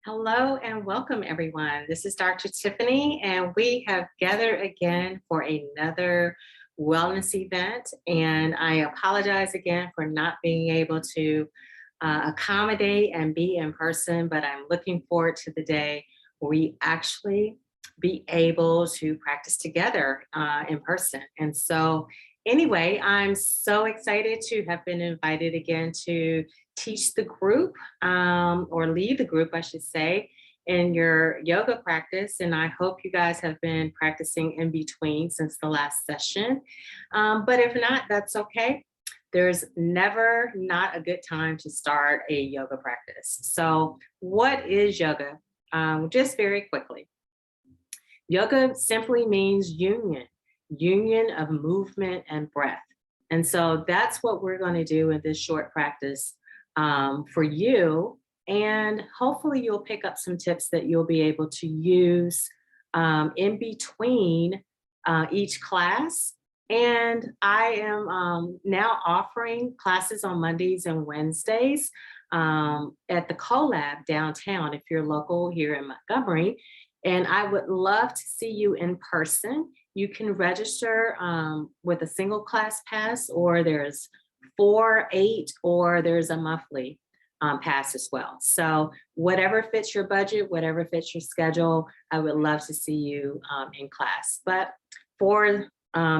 Hello and welcome, everyone. This is Dr. Tiffany, and we have gathered again for another wellness event. And I apologize again for not being able to accommodate and be in person, but I'm looking forward to the day where we actually be able to practice together in person. And so, anyway, I'm so excited to have been invited again to teach the group or lead the group, I should say, in your yoga practice. And I hope you guys have been practicing in between since the last session. But if not, that's okay. There's never not a good time to start a yoga practice. So, what is yoga? Just very quickly, yoga simply means union of movement and breath. And so that's what we're going to do in this short practice for you. And hopefully, you'll pick up some tips that you'll be able to use in between each class. And I am now offering classes on Mondays and Wednesdays at the CoLab downtown if you're local here in Montgomery. And I would love to see you in person. You can register with a single class pass, or there's 4, 8, or there's a monthly pass as well. So whatever fits your budget, whatever fits your schedule, I would love to see you in class. But for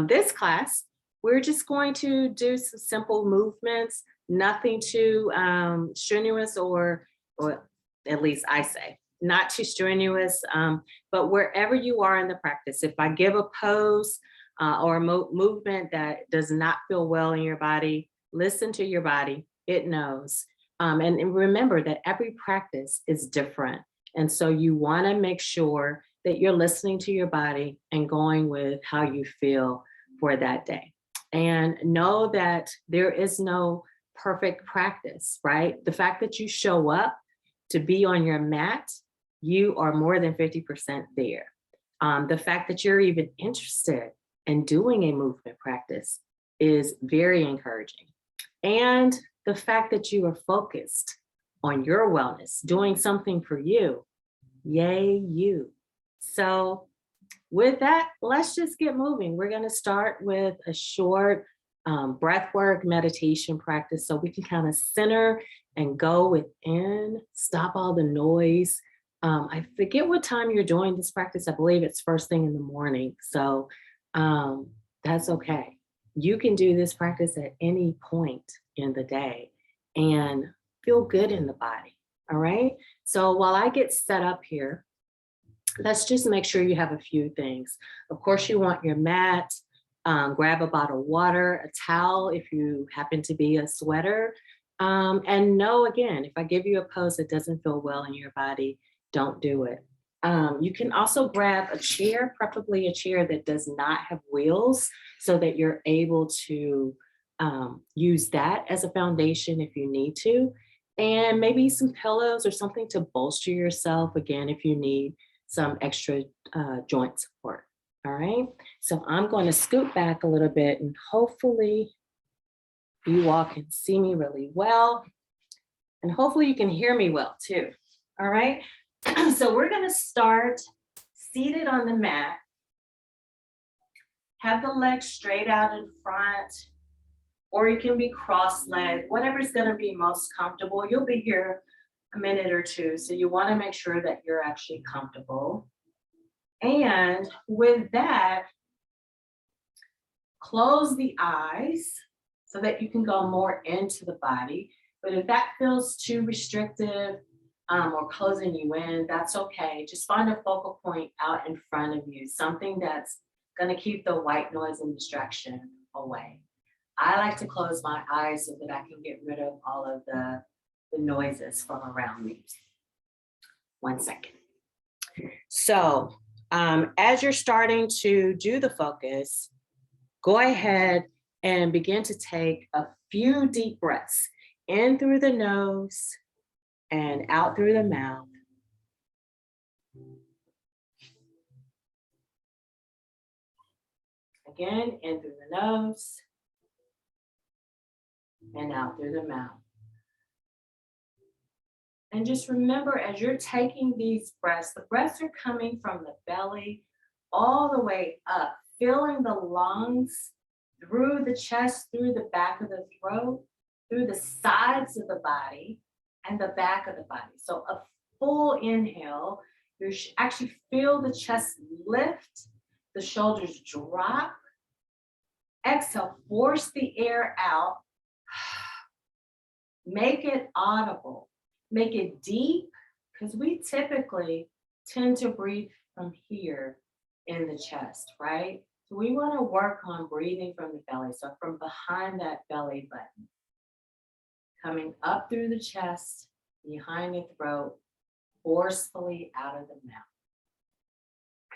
this class, we're just going to do some simple movements, nothing too strenuous, or at least I say, not too strenuous, but wherever you are in the practice, if I give a pose or a movement that does not feel well in your body, listen to your body, it knows. And remember that every practice is different. And so you want to make sure that you're listening to your body and going with how you feel for that day. And know that there is no perfect practice, right? The fact that you show up to be on your mat, you are more than 50% there. The fact that you're even interested in doing a movement practice is very encouraging. And the fact that you are focused on your wellness, doing something for you, yay, you. So, with that, let's just get moving. We're going to start with a short breath work meditation practice so we can kind of center and go within, stop all the noise. I forget what time you're doing this practice. I believe it's first thing in the morning. So that's okay. You can do this practice at any point in the day and feel good in the body. All right. So while I get set up here, let's just make sure you have a few things. Of course, you want your mat, grab a bottle of water, a towel if you happen to be a sweater. And know again, if I give you a pose that doesn't feel well in your body, don't do it. You can also grab a chair, preferably a chair that does not have wheels, so that you're able to use that as a foundation if you need to. And maybe some pillows or something to bolster yourself, again, if you need some extra joint support. All right. So I'm going to scoot back a little bit, and hopefully you all can see me really well. And hopefully you can hear me well too. All right. So we're going to start seated on the mat. Have the legs straight out in front, or you can be cross-legged, whatever's going to be most comfortable. You'll be here a minute or two, so you want to make sure that you're actually comfortable. And with that, close the eyes so that you can go more into the body. But if that feels too restrictive or closing you in, that's okay. Just find a focal point out in front of you, something that's going to keep the white noise and distraction away. I like to close my eyes so that I can get rid of all of the noises from around me. 1 second. So as you're starting to do the focus, go ahead and begin to take a few deep breaths in through the nose and out through the mouth. Again, in through the nose and out through the mouth. And just remember, as you're taking these breaths, the breaths are coming from the belly all the way up, filling the lungs through the chest, through the back of the throat, through the sides of the body, and the back of the body. So a full inhale, you actually feel the chest lift, the shoulders drop. Exhale, force the air out. Make it audible. Make it deep, because we typically tend to breathe from here in the chest, right? So we want to work on breathing from the belly. So from behind that belly button, coming up through the chest, behind the throat, forcefully out of the mouth.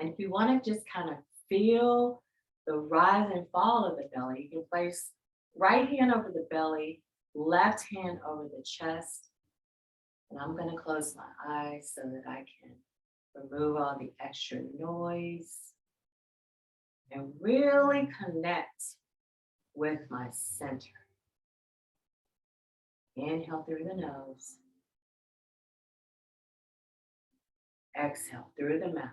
And if you want to just kind of feel the rise and fall of the belly, you can place right hand over the belly, left hand over the chest. And I'm going to close my eyes so that I can remove all the extra noise and really connect with my center. Inhale through the nose. Exhale through the mouth.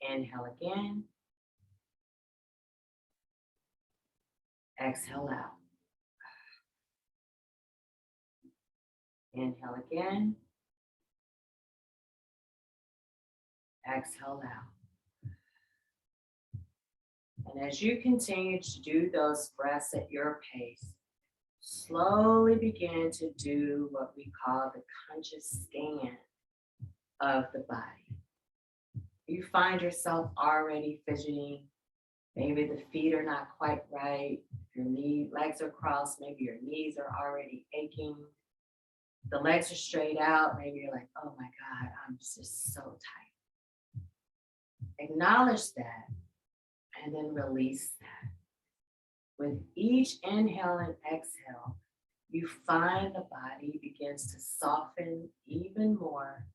Inhale again. Exhale out. Inhale again. Exhale out. And as you continue to do those breaths at your pace, slowly begin to do what we call the conscious scan of the body. You find yourself already fidgeting. Maybe the feet are not quite right. Your legs are crossed. Maybe your knees are already aching. The legs are straight out. Maybe you're like, oh my God, I'm just so tight. Acknowledge that and then release that. With each inhale and exhale, you find the body begins to soften even more,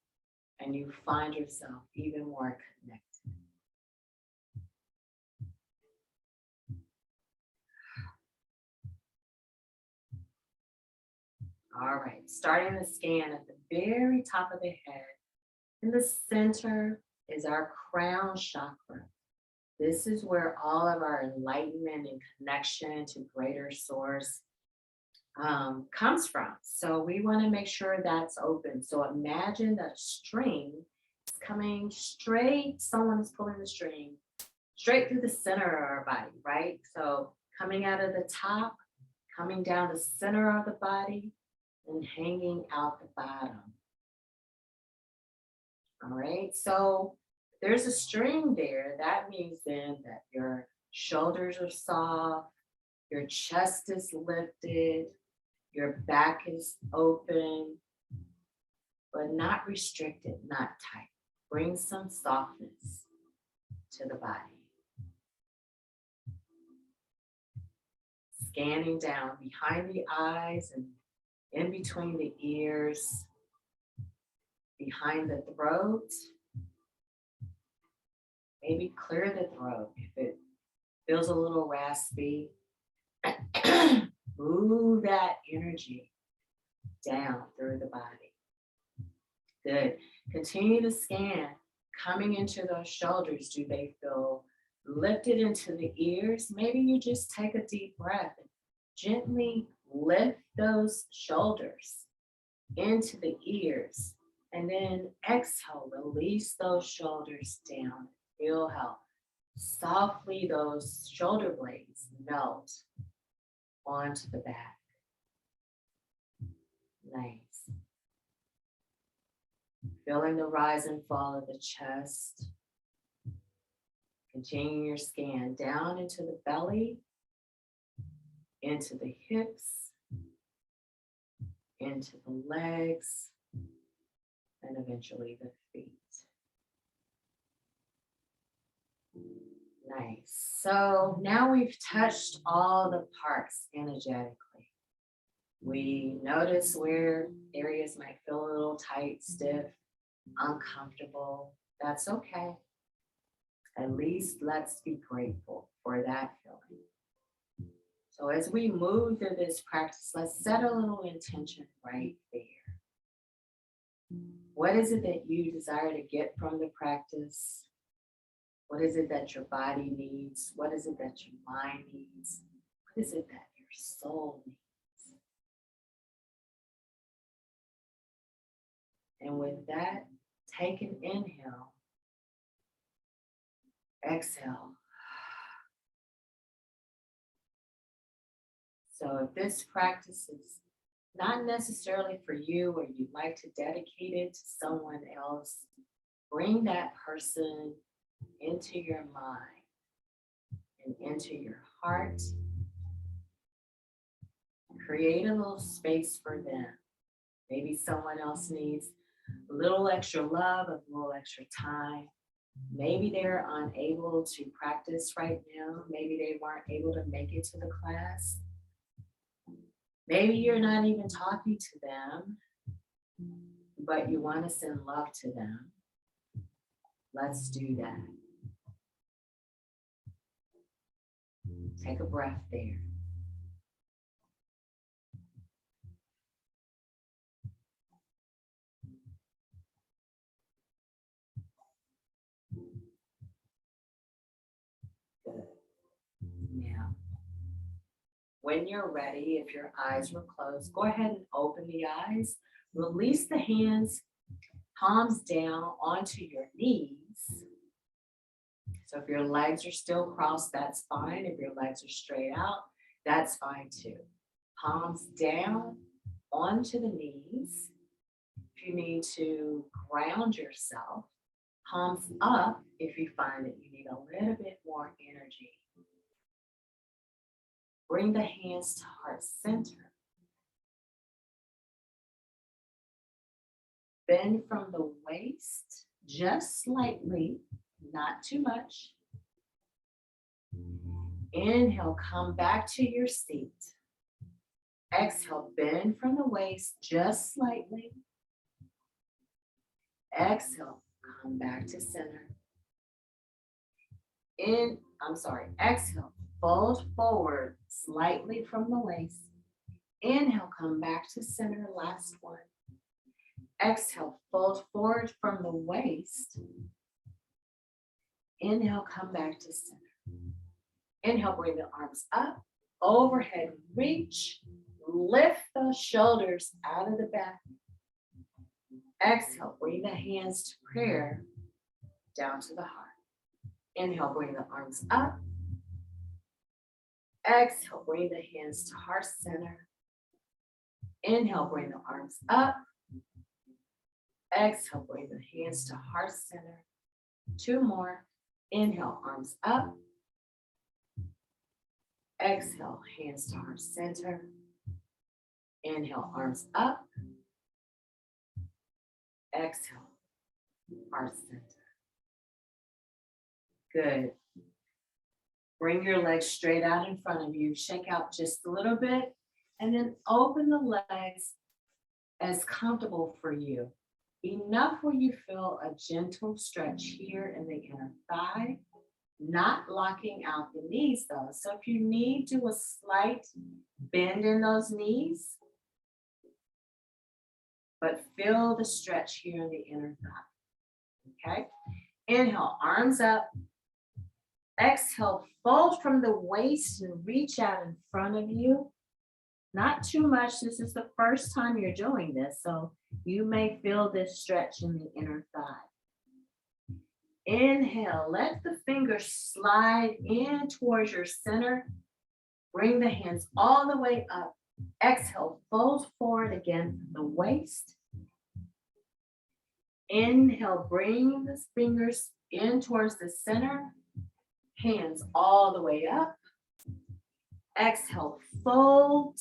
and you find yourself even more connected. All right, starting the scan at the very top of the head. In the center is our crown chakra. This is where all of our enlightenment and connection to greater source comes from. So we want to make sure that's open. So imagine that a string is coming straight, someone is pulling the string straight through the center of our body, right? So coming out of the top, coming down the center of the body, and hanging out the bottom. All right, so there's a string there. That means then that your shoulders are soft, your chest is lifted, your back is open, but not restricted, not tight. Bring some softness to the body. Scanning down behind the eyes and in between the ears, behind the throat. Maybe clear the throat if it feels a little raspy. Move that energy down through the body. Good. Continue to scan. Coming into those shoulders, do they feel lifted into the ears? Maybe you just take a deep breath and gently lift those shoulders into the ears. And then exhale, release those shoulders down. Feel how softly those shoulder blades melt onto the back. Nice. Feeling the rise and fall of the chest. Continuing your scan down into the belly, into the hips, into the legs, and eventually the feet. Nice. So now we've touched all the parts energetically. We notice where areas might feel a little tight, stiff, uncomfortable. That's okay. At least let's be grateful for that feeling. So as we move through this practice, let's set a little intention right there. What is it that you desire to get from the practice? What is it that your body needs? What is it that your mind needs? What is it that your soul needs? And with that, take an inhale, exhale. So if this practice is not necessarily for you or you'd like to dedicate it to someone else, bring that person into your mind and into your heart. Create a little space for them. Maybe someone else needs a little extra love, a little extra time. Maybe they're unable to practice right now. Maybe they weren't able to make it to the class. Maybe you're not even talking to them, but you want to send love to them. Let's do that. Take a breath there. Good. Now, when you're ready, if your eyes were closed, go ahead and open the eyes. Release the hands, palms down onto your knees. So if your legs are still crossed, that's fine. If your legs are straight out, that's fine too. Palms down onto the knees. If you need to ground yourself, palms up if you find that you need a little bit more energy. Bring the hands to heart center. Bend from the waist just slightly, not too much. Inhale, come back to your seat. Exhale, bend from the waist just slightly. Exhale, come back to center. Exhale, fold forward slightly from the waist. Inhale, come back to center, last one. Exhale, fold forward from the waist. Inhale, come back to center. Inhale, bring the arms up, overhead reach. Lift the shoulders out of the back. Exhale, bring the hands to prayer, down to the heart. Inhale, bring the arms up. Exhale, bring the hands to heart center. Inhale, bring the arms up. Exhale, bring the hands to heart center. Two more. Inhale, arms up. Exhale, hands to heart center. Inhale, arms up. Exhale, heart center. Good. Bring your legs straight out in front of you. Shake out just a little bit and then open the legs as comfortable for you. Enough where you feel a gentle stretch here in the inner thigh, not locking out the knees though. So if you need to do a slight bend in those knees, but feel the stretch here in the inner thigh, okay? Inhale, arms up. Exhale, fold from the waist and reach out in front of you. Not too much. This is the first time you're doing this, so you may feel this stretch in the inner thigh. Inhale, let the fingers slide in towards your center. Bring the hands all the way up. Exhale, fold forward again from the waist. Inhale, bring the fingers in towards the center. Hands all the way up. Exhale, fold.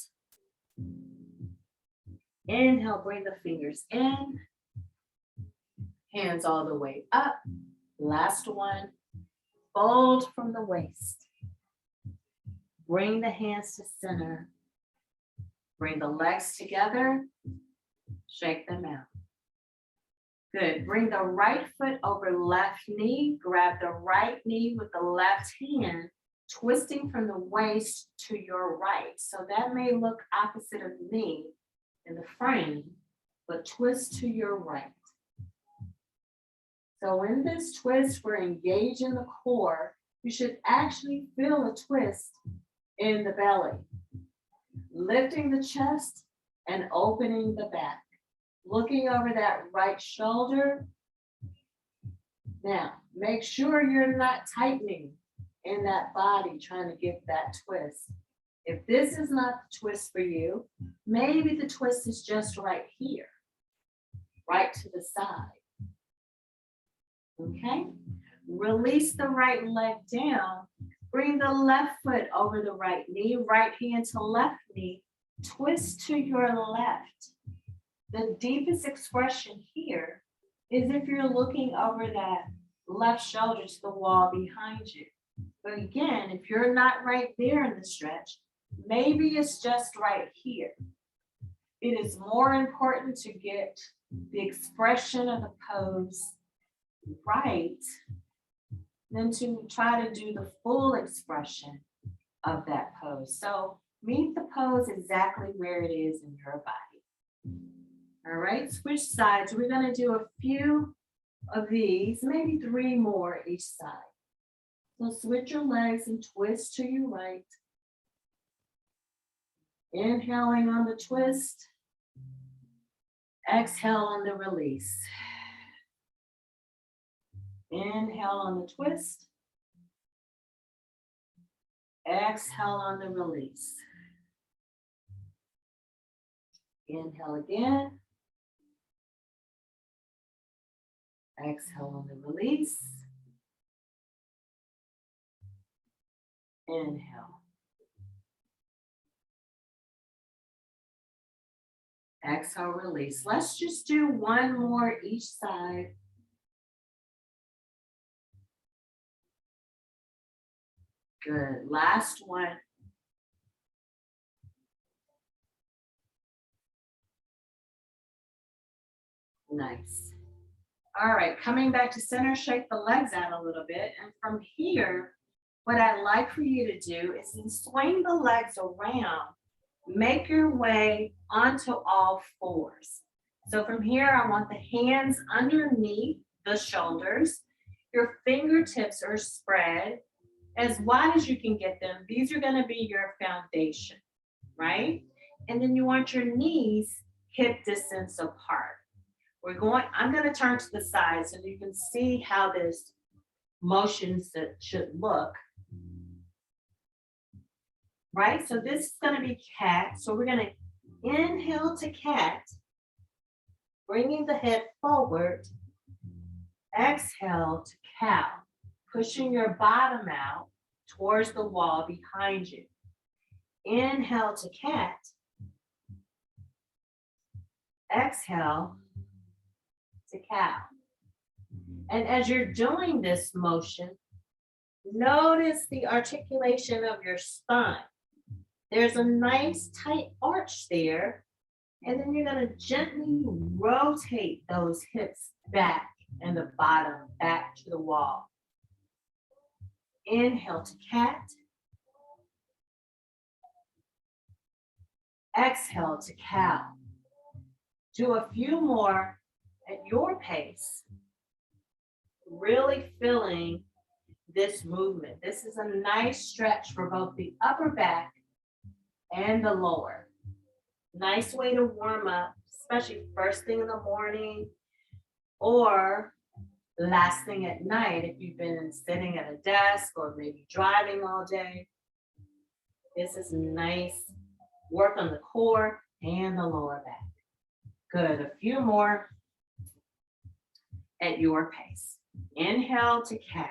Inhale, bring the fingers in. Hands all the way up. Last one. Fold from the waist. Bring the hands to center. Bring the legs together. Shake them out. Good. Bring the right foot over left knee. Grab the right knee with the left hand twisting from the waist to your right. So that may look opposite of me in the frame, but twist to your right. So in this twist, we're engaging the core. You should actually feel a twist in the belly, lifting the chest and opening the back, looking over that right shoulder. Now, make sure you're not tightening in that body, trying to get that twist. If this is not the twist for you, maybe the twist is just right here, right to the side. Okay? Release the right leg down. Bring the left foot over the right knee, right hand to left knee. Twist to your left. The deepest expression here is if you're looking over that left shoulder to the wall behind you. But again, if you're not right there in the stretch, maybe it's just right here. It is more important to get the expression of the pose right than to try to do the full expression of that pose. So meet the pose exactly where it is in your body. All right, switch sides. We're going to do a few of these, maybe 3 more each side. So switch your legs and twist to your right. Inhaling on the twist. Exhale on the release. Inhale on the twist. Exhale on the release. Inhale again. Exhale on the release. Inhale. Exhale, release. Let's just do 1 more each side. Good. Last one. Nice. All right, coming back to center, shake the legs out a little bit. And from here, what I'd like for you to do is then swing the legs around. Make your way onto all 4s. So from here, I want the hands underneath the shoulders. Your fingertips are spread as wide as you can get them. These are going to be your foundation, right? And then you want your knees hip distance apart. I'm going to turn to the side so you can see how this motion should look. Right? So this is going to be cat. So we're going to inhale to cat, bringing the hip forward. Exhale to cow, pushing your bottom out towards the wall behind you. Inhale to cat. Exhale to cow. And as you're doing this motion, notice the articulation of your spine. There's a nice tight arch there. And then you're going to gently rotate those hips back and the bottom back to the wall. Inhale to cat. Exhale to cow. Do a few more at your pace. Really feeling this movement. This is a nice stretch for both the upper back and the lower. Nice way to warm up, especially first thing in the morning or last thing at night if you've been sitting at a desk or maybe driving all day. This is nice work on the core and the lower back. Good, a few more at your pace. Inhale to cat.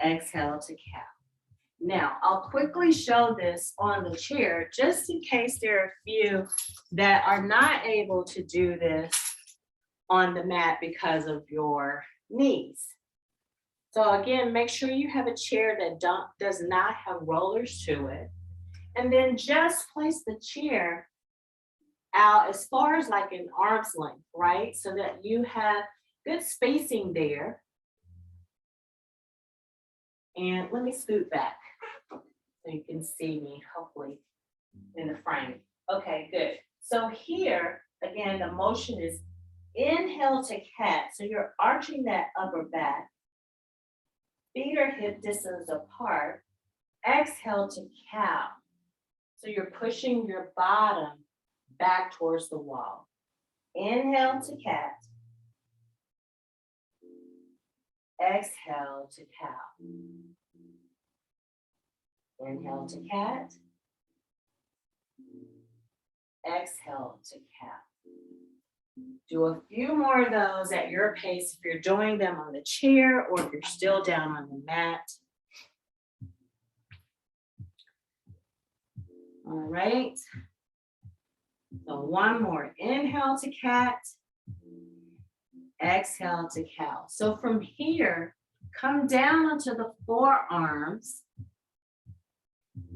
Exhale to cow. Now, I'll quickly show this on the chair just in case there are a few that are not able to do this on the mat because of your knees. So again, make sure you have a chair that does not have rollers to it. And then just place the chair out as far as like an arm's length, right? So that you have good spacing there. And let me scoot back so you can see me, hopefully, in the frame. Okay, good. So here, again, the motion is inhale to cat. So you're arching that upper back. Feet are hip distance apart. Exhale to cow. So you're pushing your bottom back towards the wall. Inhale to cat. Exhale to cow. Inhale to cat. Exhale to cow. Do a few more of those at your pace if you're doing them on the chair or if you're still down on the mat. All right. So one more. Inhale to cat. Exhale to cow. So from here, come down onto the forearms.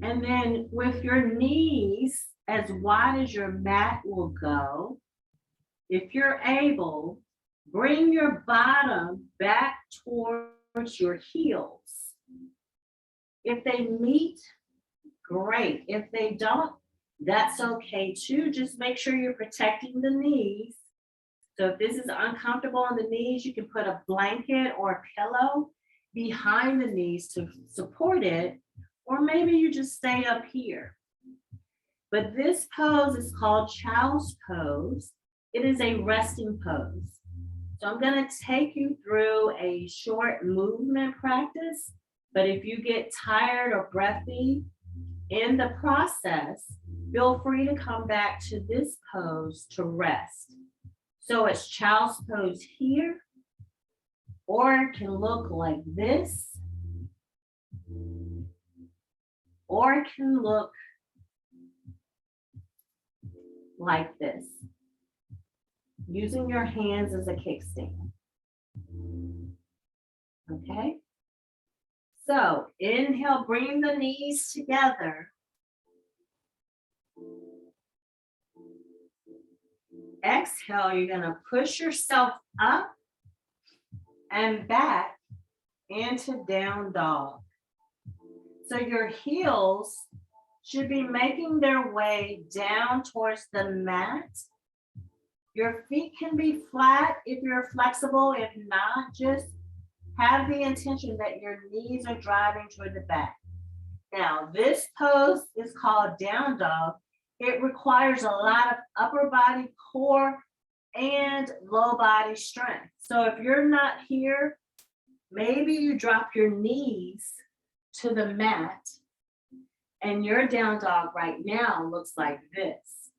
And then with your knees as wide as your mat will go, if you're able, bring your bottom back towards your heels. If they meet, great. If they don't, that's okay too. Just make sure you're protecting the knees. So if this is uncomfortable on the knees, you can put a blanket or a pillow behind the knees to support it, or maybe you just stay up here. But this pose is called child's pose. It is a resting pose. So I'm going to take you through a short movement practice, but if you get tired or breathy in the process, feel free to come back to this pose to rest. So it's child's pose here, or it can look like this, or it can look like this, using your hands as a kickstand. Okay? So inhale, bring the knees together. Exhale, you're gonna push yourself up and back into down dog. So your heels should be making their way down towards the mat. Your feet can be flat if you're flexible. If not, just have the intention that your knees are driving toward the back. Now, this pose is called down dog. It requires a lot of upper body, core, and low body strength. So if you're not here, maybe you drop your knees to the mat and your down dog right now looks like this.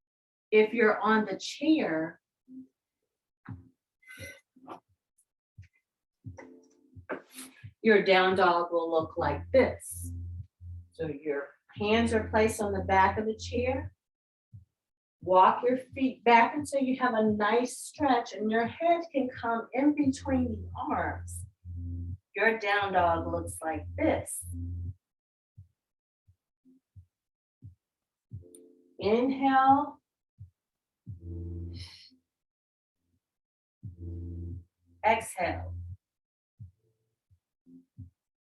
If you're on the chair, your down dog will look like this. So your hands are placed on the back of the chair. Walk your feet back until you have a nice stretch and your head can come in between the arms. Your down dog looks like this. Inhale. Exhale.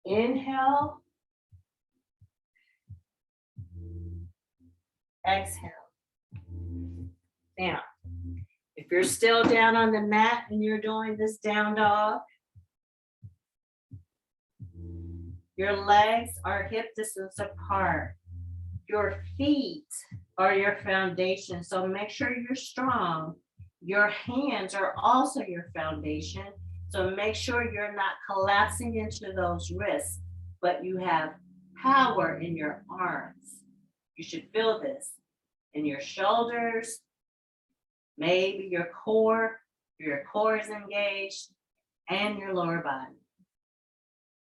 Inhale. Exhale. Now, if you're still down on the mat and you're doing this down dog, your legs are hip distance apart. Your feet are your foundation, so make sure you're strong. Your hands are also your foundation, so make sure you're not collapsing into those wrists, but you have power in your arms. You should feel this in your shoulders, maybe your core is engaged, and your lower body.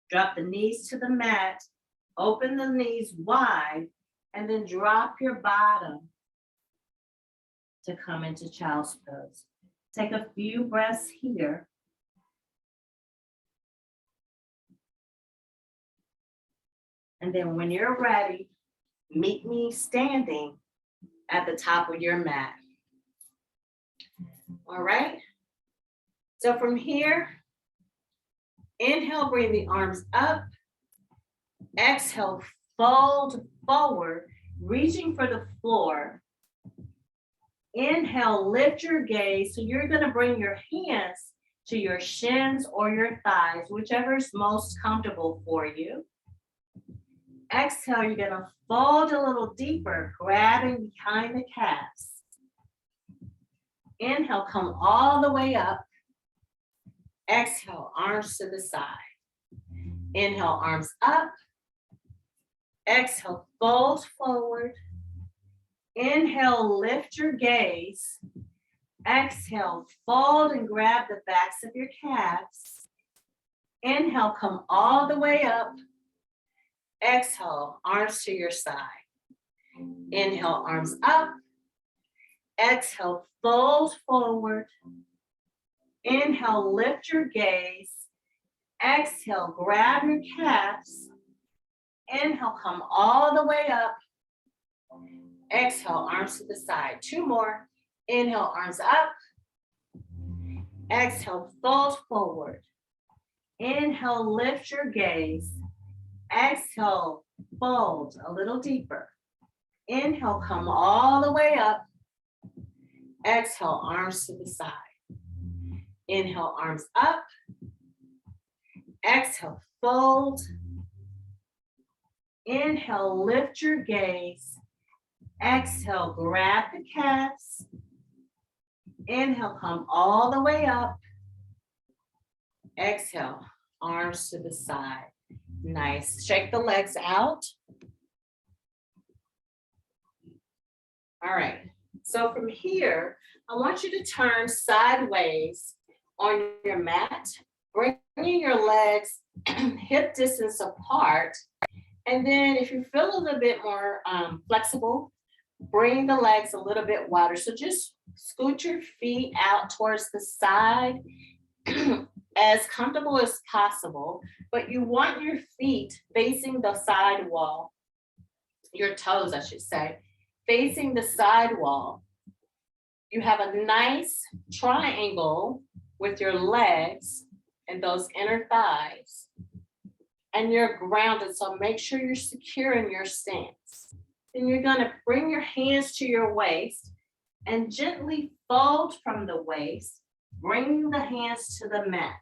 Drop the knees to the mat, open the knees wide, and then drop your bottom to come into child's pose. Take a few breaths here. And then when you're ready, meet me standing at the top of your mat. All right? So from here, inhale, bring the arms up. Exhale, fold forward, reaching for the floor. Inhale, lift your gaze. So you're gonna bring your hands to your shins or your thighs, whichever is most comfortable for you. Exhale, you're gonna fold a little deeper, grabbing behind the calves. Inhale, come all the way up. Exhale, arms to the side. Inhale, arms up. Exhale, fold forward. Inhale, lift your gaze. Exhale, fold and grab the backs of your calves. Inhale, come all the way up. Exhale, arms to your side. Inhale, arms up. Exhale, fold forward. Inhale, lift your gaze. Exhale, grab your calves. Inhale, come all the way up. Exhale, arms to the side. Two more. Inhale, arms up. Exhale, fold forward. Inhale, lift your gaze. Exhale, fold a little deeper. Inhale, come all the way up. Exhale, arms to the side. Inhale, arms up. Exhale, fold. Inhale, lift your gaze. Exhale, grab the calves. Inhale, come all the way up. Exhale, arms to the side. Nice. Shake the legs out. All right. So from here, I want you to turn sideways on your mat, bringing your legs hip distance apart. And then if you feel a little bit more flexible, bring the legs a little bit wider. So just scoot your feet out towards the side as comfortable as possible, but you want your feet facing the side wall, your toes, I should say, facing the side wall. You have a nice triangle with your legs and those inner thighs, and you're grounded, so make sure you're secure in your stance. Then you're gonna bring your hands to your waist and gently fold from the waist, bringing the hands to the mat.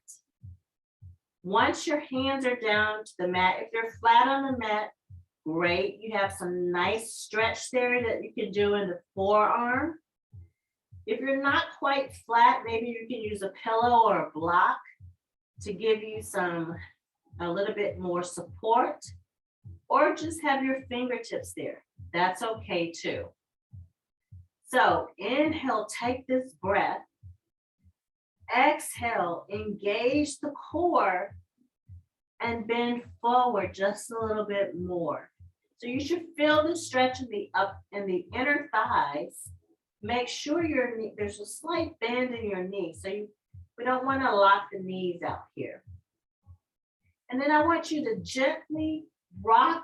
Once your hands are down to the mat, if they're flat on the mat, great. You have some nice stretch there that you can do in the forearm. If you're not quite flat, maybe you can use a pillow or a block to give you a little bit more support, or just have your fingertips there. That's okay too. So inhale, take this breath. Exhale, engage the core and bend forward just a little bit more. So you should feel the stretch in the inner thighs. Make sure there's a slight bend in your knee. So we don't want to lock the knees out here. And then I want you to gently rock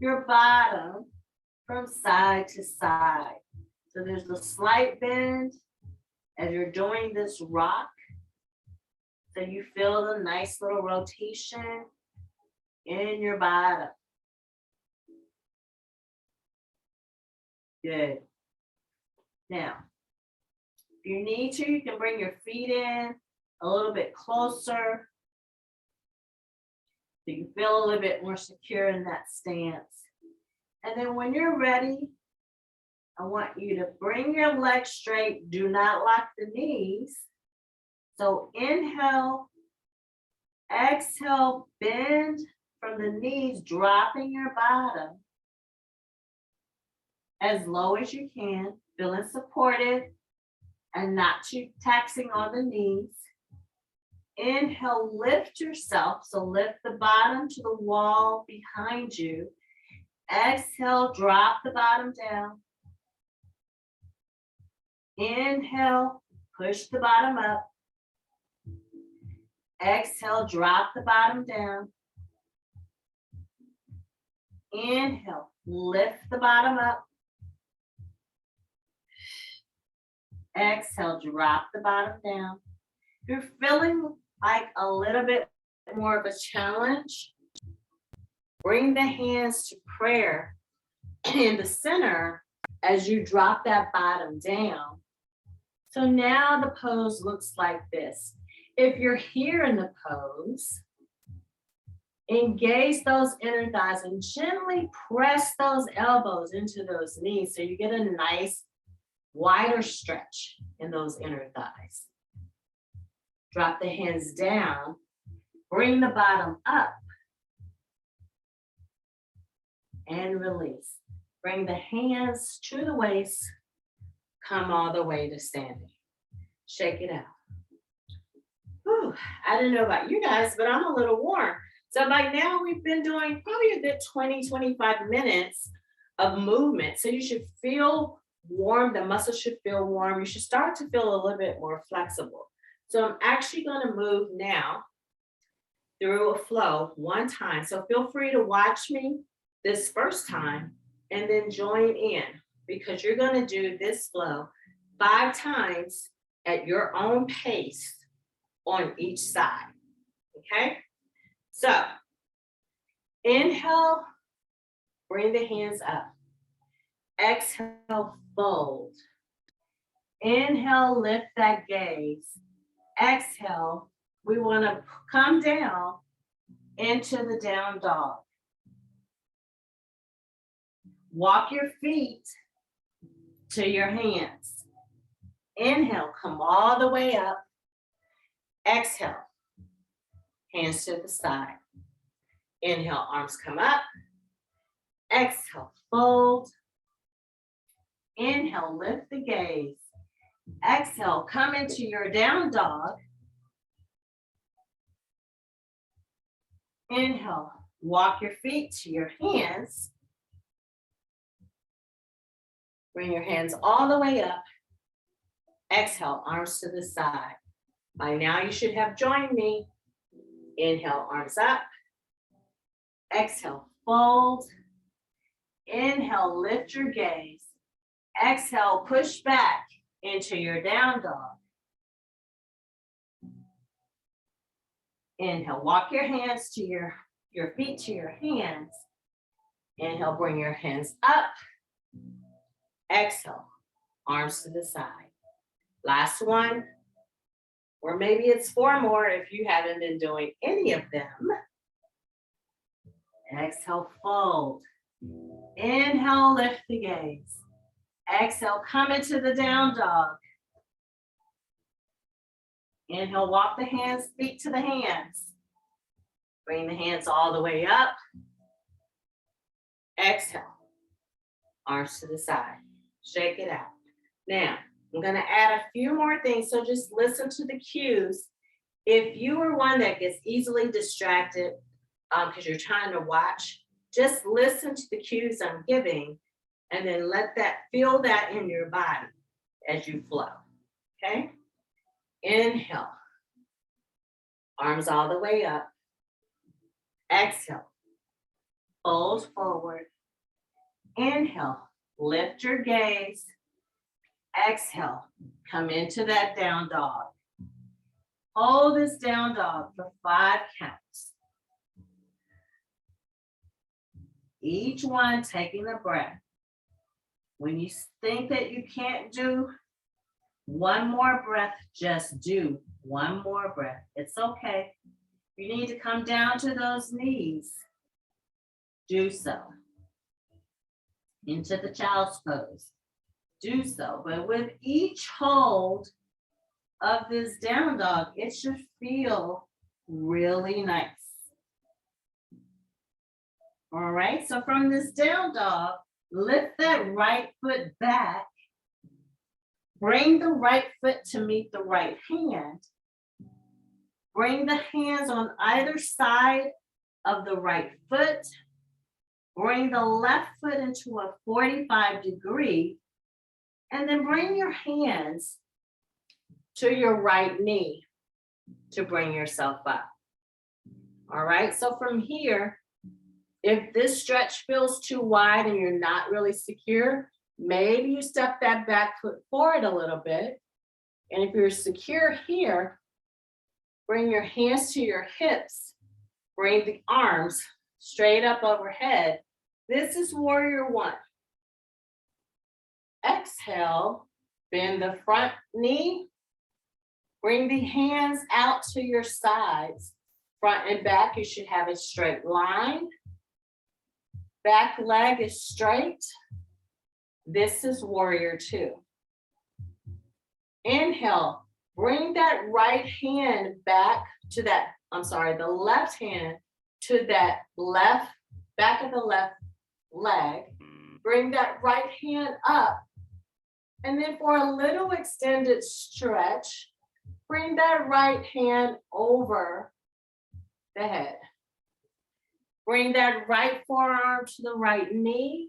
your bottom from side to side. So there's a slight bend as you're doing this rock. So you feel the nice little rotation in your bottom. Good. Now, if you need to, you can bring your feet in a little bit closer, so you feel a little bit more secure in that stance. And then when you're ready, I want you to bring your legs straight. Do not lock the knees. So inhale, exhale, bend from the knees, dropping your bottom as low as you can, feeling supported and not too taxing on the knees. Inhale, lift yourself. So lift the bottom to the wall behind you. Exhale, drop the bottom down. Inhale, push the bottom up. Exhale, drop the bottom down. Inhale, lift the bottom up. Exhale, drop the bottom down. If you're feeling like a little bit more of a challenge, Bring the hands to prayer in the center as you drop that bottom down. So now the pose looks like this. If you're here in the pose, engage those inner thighs and gently press those elbows into those knees so you get a nice wider stretch in those inner thighs. Drop the hands down, bring the bottom up, and release. Bring the hands to the waist, come all the way to standing. Shake it out. Whew, I don't know about you guys, but I'm a little warm. So by now we've been doing probably a good 20, 25 minutes of movement. So you should feel warm, the muscles should feel warm. You should start to feel a little bit more flexible. So I'm actually gonna move now through a flow one time. So feel free to watch me this first time and then join in because you're gonna do this flow 5 times at your own pace on each side, okay? So inhale, bring the hands up. Exhale, fold. Inhale, lift that gaze. Exhale, we want to come down into the down dog. Walk your feet to your hands. Inhale, come all the way up. Exhale, hands to the side. Inhale, arms come up. Exhale, fold. Inhale, lift the gaze. Exhale, come into your down dog. Inhale, walk your feet to your hands. Bring your hands all the way up. Exhale, arms to the side. By now you should have joined me. Inhale, arms up. Exhale, fold. Inhale, lift your gaze. Exhale, push back into your down dog. Inhale, walk your hands to your feet to your hands. Inhale, bring your hands up. Exhale, arms to the side. Last one, or maybe it's 4 more if you haven't been doing any of them. Exhale, fold. Inhale, lift the gaze. Exhale, come into the down dog. Inhale, walk the hands, feet to the hands. Bring the hands all the way up. Exhale, arms to the side. Shake it out. Now, I'm gonna add a few more things, so just listen to the cues. If you are one that gets easily distracted because you're trying to watch, just listen to the cues I'm giving and then feel that in your body as you flow, okay? Inhale, arms all the way up. Exhale, fold forward. Inhale, lift your gaze. Exhale, come into that down dog. Hold this down dog for 5 counts. Each one taking a breath. When you think that you can't do one more breath, just do one more breath. It's okay. You need to come down to those knees. Do so. Into the child's pose. Do so. But with each hold of this down dog, it should feel really nice. All right, so from this down dog, lift that right foot back. Bring the right foot to meet the right hand. Bring the hands on either side of the right foot. Bring the left foot into a 45-degree. And then bring your hands to your right knee to bring yourself up. All right, so from here, if this stretch feels too wide and you're not really secure, maybe you step that back foot forward a little bit. And if you're secure here, bring your hands to your hips, bring the arms straight up overhead. This is warrior one. Exhale, bend the front knee. Bring the hands out to your sides. Front and back, you should have a straight line. Back leg is straight. This is warrior two. Inhale, bring that right hand back to that, the left hand to that left, back of the left leg. Bring that right hand up. And then for a little extended stretch, bring that right hand over the head. Bring that right forearm to the right knee,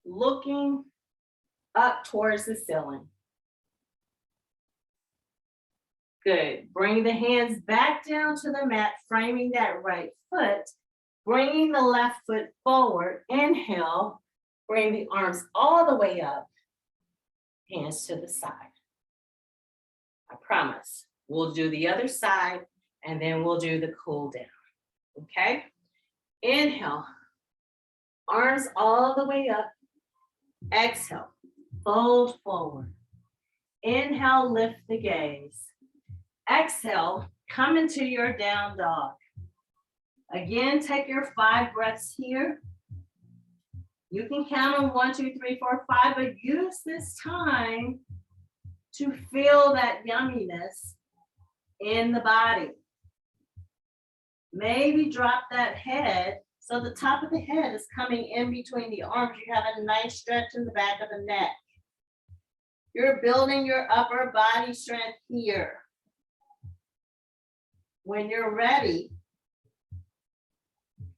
looking up towards the ceiling. Good. Bring the hands back down to the mat, framing that right foot, bringing the left foot forward. Inhale, bring the arms all the way up, hands to the side. I promise. We'll do the other side and then we'll do the cool down. Okay? Inhale, arms all the way up. Exhale, fold forward. Inhale, lift the gaze. Exhale, come into your down dog. Again, take your 5 breaths here. You can count on 1, 2, 3, 4, 5, but use this time to feel that yumminess in the body. Maybe drop that head so the top of the head is coming in between the arms. You have a nice stretch in the back of the neck. You're building your upper body strength here. When you're ready,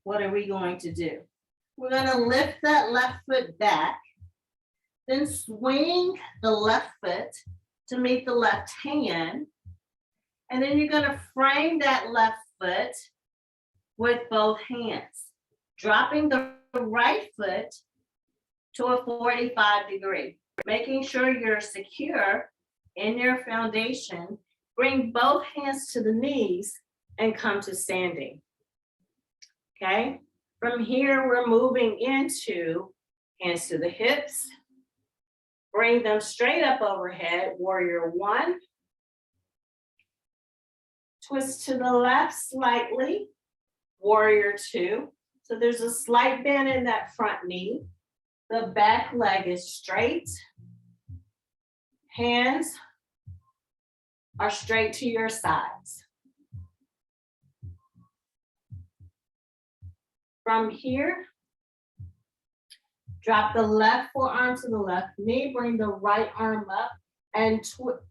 what are we going to do? We're going to lift that left foot back, then swing the left foot to meet the left hand. And then you're going to frame that left foot with both hands, dropping the right foot to a 45 degree, making sure you're secure in your foundation. Bring both hands to the knees and come to standing. Okay? From here, we're moving into hands to the hips. Bring them straight up overhead, warrior one. Twist to the left slightly, warrior two. So there's a slight bend in that front knee. The back leg is straight. Hands are straight to your sides. From here, drop the left forearm to the left knee, bring the right arm up and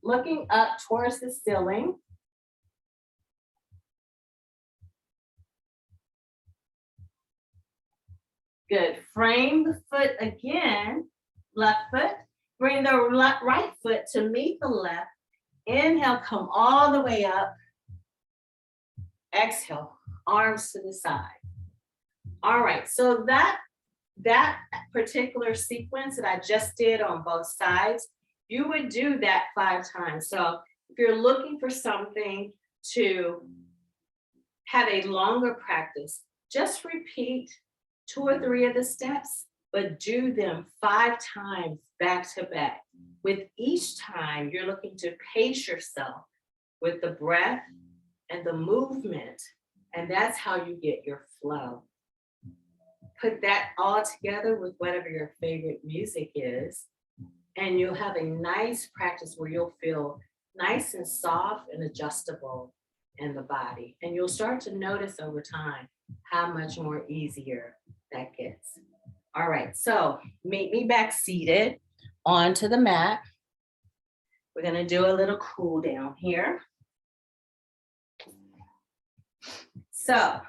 looking up towards the ceiling. Good. Frame the foot again, left foot. Bring the right foot to meet the left. Inhale, come all the way up. Exhale, arms to the side. All right, so that particular sequence that I just did on both sides, you would do that 5 times. So if you're looking for something to have a longer practice, just repeat 2 or 3 of the steps, but do them 5 times back to back. With each time, you're looking to pace yourself with the breath and the movement, and that's how you get your flow. Put that all together with whatever your favorite music is, and you'll have a nice practice where you'll feel nice and soft and adjustable in the body. And you'll start to notice over time how much more easier that gets. All right, so meet me back seated onto the mat. We're gonna do a little cool down here. So,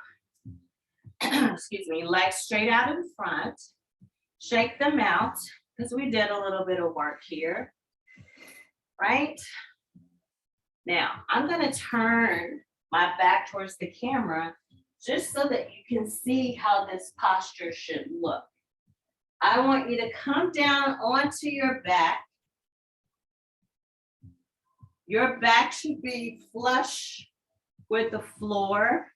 excuse me, legs straight out in front. Shake them out because we did a little bit of work here, right? Now, I'm gonna turn my back towards the camera just so that you can see how this posture should look. I want you to come down onto your back. Your back should be flush with the floor.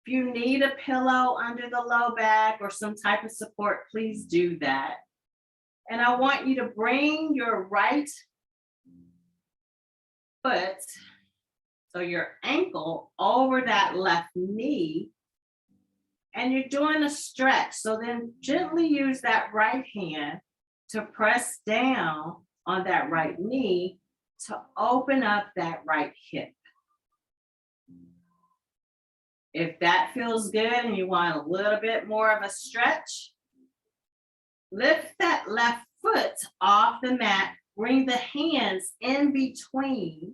If you need a pillow under the low back or some type of support, please do that. And I want you to bring your right foot, so your ankle, over that left knee, and you're doing a stretch. So then gently use that right hand to press down on that right knee to open up that right hip. If that feels good and you want a little bit more of a stretch, lift that left foot off the mat, bring the hands in between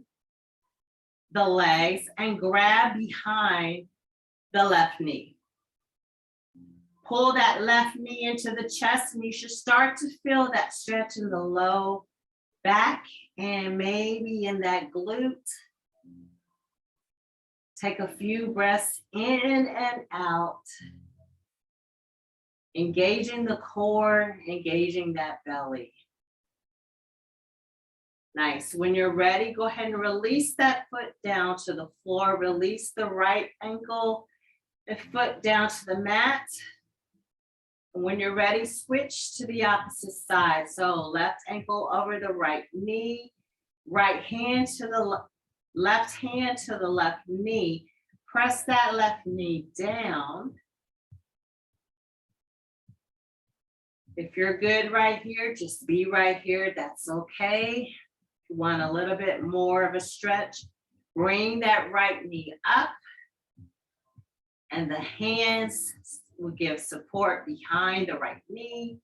the legs and grab behind the left knee. Pull that left knee into the chest, and you should start to feel that stretch in the low back and maybe in that glute. Take a few breaths in and out, engaging the core, engaging that belly. Nice. When you're ready, go ahead and release that foot down to the floor. Release the right ankle and foot down to the mat. And when you're ready, switch to the opposite side. So left ankle over the right knee, right hand to the left hand to the left knee. Press that left knee down. If you're good right here, just be right here. That's okay. If you want a little bit more of a stretch, bring that right knee up, and the hands will give support behind the right knee.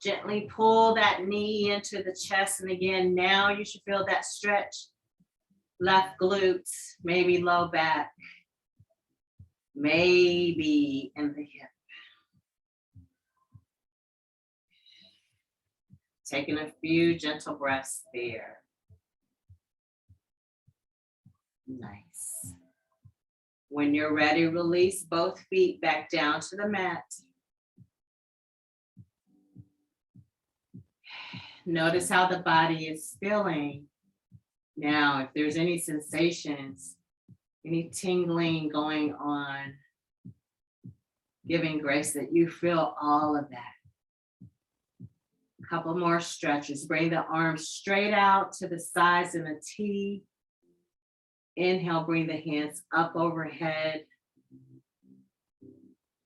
Gently pull that knee into the chest. And again, now you should feel that stretch. Left glutes, maybe low back, maybe in the hip. Taking a few gentle breaths there. Nice. When you're ready, release both feet back down to the mat. Notice how the body is feeling. Now, if there's any sensations, any tingling going on, giving grace that you feel all of that. A couple more stretches. Bring the arms straight out to the sides in a T. Inhale, bring the hands up overhead,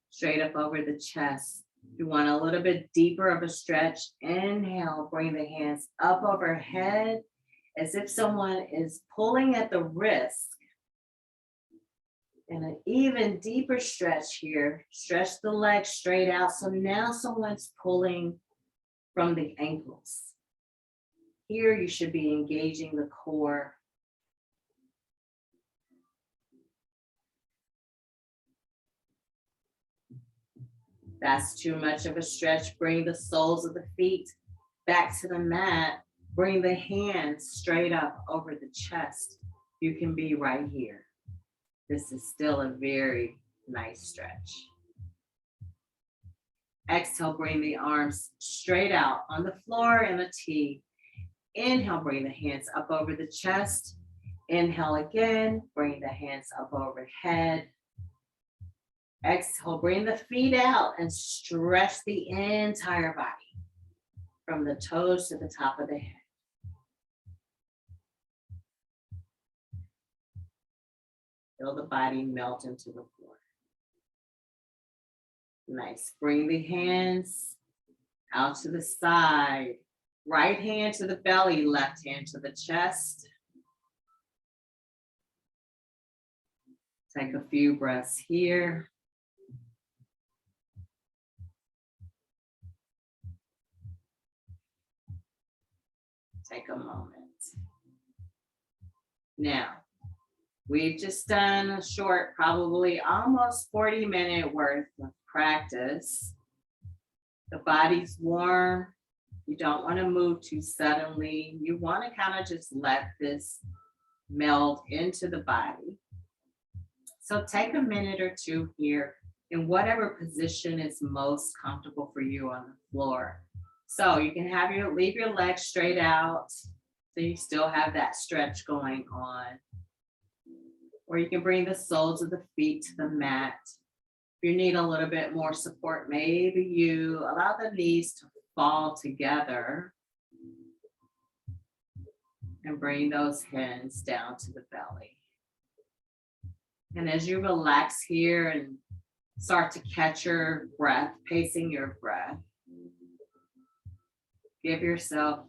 straight up over the chest. If you want a little bit deeper of a stretch, inhale, bring the hands up overhead as if someone is pulling at the wrist. And an even deeper stretch here. Stretch the legs straight out. So now someone's pulling from the ankles. Here you should be engaging the core. That's too much of a stretch. Bring the soles of the feet back to the mat. Bring the hands straight up over the chest. You can be right here. This is still a very nice stretch. Exhale, bring the arms straight out on the floor in a T. Inhale, bring the hands up over the chest. Inhale again, bring the hands up overhead. Exhale, bring the feet out and stretch the entire body from the toes to the top of the head. Feel the body melt into the floor. Nice. Bring the hands out to the side. Right hand to the belly, left hand to the chest. Take a few breaths here. Take a moment. Now, we've just done a short, probably almost 40-minute worth of practice. The body's warm. You don't want to move too suddenly. You want to kind of just let this meld into the body. So take a minute or two here in whatever position is most comfortable for you on the floor. So you can leave your legs straight out so you still have that stretch going on. Or you can bring the soles of the feet to the mat. If you need a little bit more support, maybe you allow the knees to fall together and bring those hands down to the belly. And as you relax here and start to catch your breath, pacing your breath, give yourself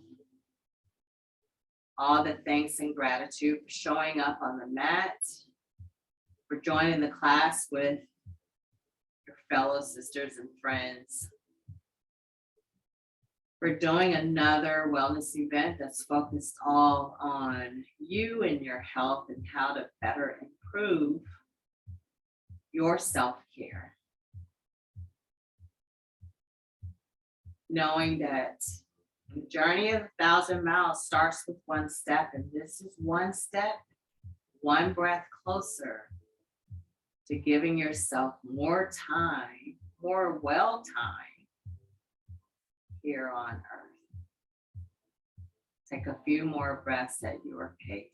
all the thanks and gratitude for showing up on the mat, for joining the class with your fellow sisters and friends, for doing another wellness event that's focused all on you and your health and how to better improve your self-care. Knowing that the journey of 1,000 miles starts with one step, and this is one step, one breath closer to giving yourself more time, more well time here on earth. Take a few more breaths at your pace.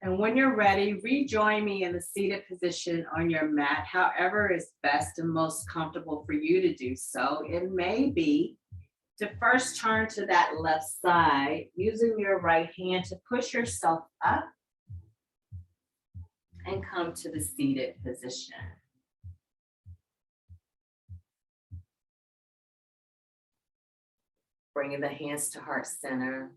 And when you're ready, rejoin me in the seated position on your mat, however is best and most comfortable for you to do so. It may be to first turn to that left side, using your right hand to push yourself up and come to the seated position. Bringing the hands to heart center.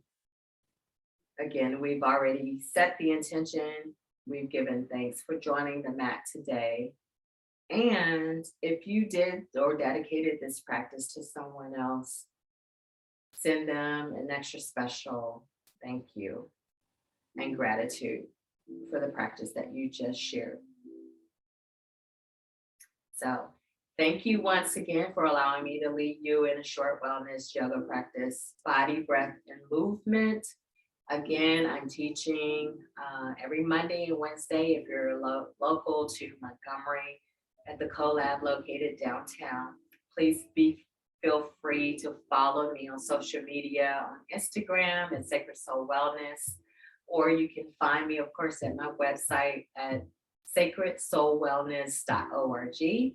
Again, we've already set the intention. We've given thanks for joining the mat today. And if you did or dedicated this practice to someone else, send them an extra special thank you and gratitude for the practice that you just shared. So thank you once again for allowing me to lead you in a short wellness yoga practice, body, breath, and movement. Again, I'm teaching every Monday and Wednesday if you're local to Montgomery at the CoLab located downtown. Please feel free to follow me on social media on Instagram at Sacred Soul Wellness, or you can find me, of course, at my website at sacredsoulwellness.org.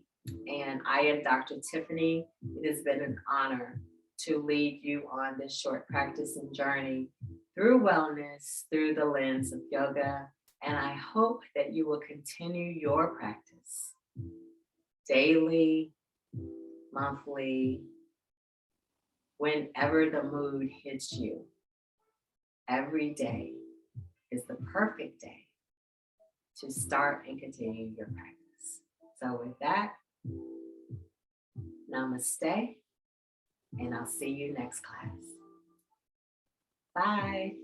And I am Dr. Tiffany. It has been an honor to lead you on this short practice and journey through wellness, through the lens of yoga. And I hope that you will continue your practice daily, monthly, whenever the mood hits you. Every day is the perfect day to start and continue your practice. So with that, namaste, and I'll see you next class. Bye.